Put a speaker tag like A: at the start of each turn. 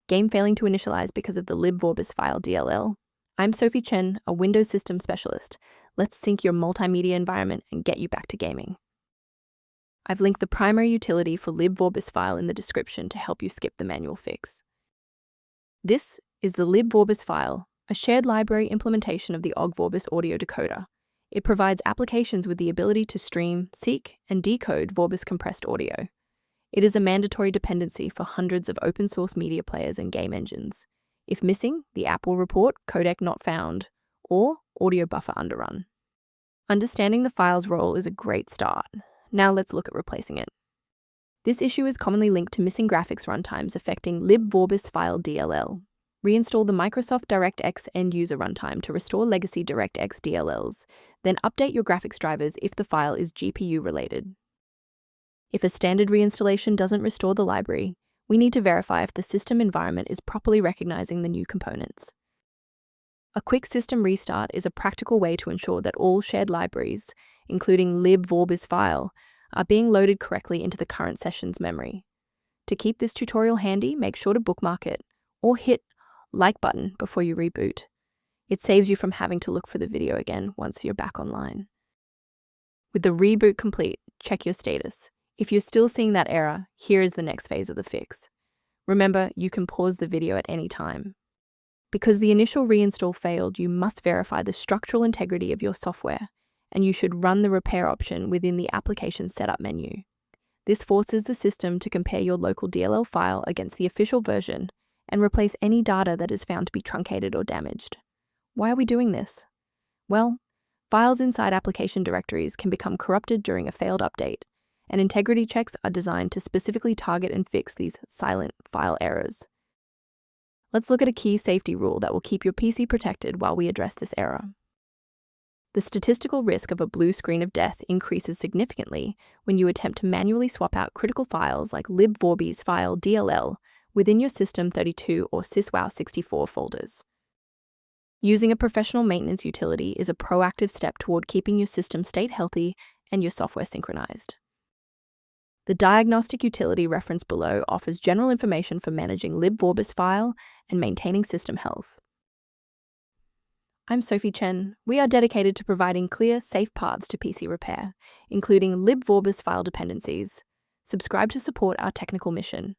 A: Game failing to initialize because of the Libvorbisfile.dll. I'm Sophie Chen, a Windows system specialist. Let's sync your multimedia environment and get you back to gaming. I've linked the primary utility for Libvorbisfile in the description to help you skip the manual fix. This is the Libvorbisfile, a shared library implementation of the Vorbis Audio Decoder. It provides applications with the ability to stream, seek, and decode Vorbis compressed audio. It is a mandatory dependency for hundreds of open-source media players and game engines. If missing, the app will report codec not found or audio buffer underrun. Understanding the file's role is a great start. Now let's look at replacing it. This issue is commonly linked to missing graphics runtimes affecting Libvorbisfile.dll. Reinstall the Microsoft DirectX end-user runtime to restore legacy DirectX DLLs, then update your graphics drivers if the file is GPU-related. If a standard reinstallation doesn't restore the library, we need to verify if the system environment is properly recognizing the new components. A quick system restart is a practical way to ensure that all shared libraries, including Libvorbisfile, are being loaded correctly into the current session's memory. To keep this tutorial handy, make sure to bookmark it or hit like button before you reboot. It saves you from having to look for the video again once you're back online. With the reboot complete, check your status. If you're still seeing that error, here is the next phase of the fix. Remember, you can pause the video at any time. Because the initial reinstall failed, you must verify the structural integrity of your software, and you should run the repair option within the application setup menu. This forces the system to compare your local DLL file against the official version and replace any data that is found to be truncated or damaged. Why are we doing this? Well, files inside application directories can become corrupted during a failed update, and integrity checks are designed to specifically target and fix these silent file errors. Let's look at a key safety rule that will keep your PC protected while we address this error. The statistical risk of a blue screen of death increases significantly when you attempt to manually swap out critical files like Libvorbisfile.dll within your System32 or syswow64 folders. Using a professional maintenance utility is a proactive step toward keeping your system state healthy and your software synchronized. The diagnostic utility referenced below offers general information for managing Libvorbisfile and maintaining system health. I'm Sophie Chen. We are dedicated to providing clear, safe paths to PC repair, including Libvorbisfile dependencies. Subscribe to support our technical mission.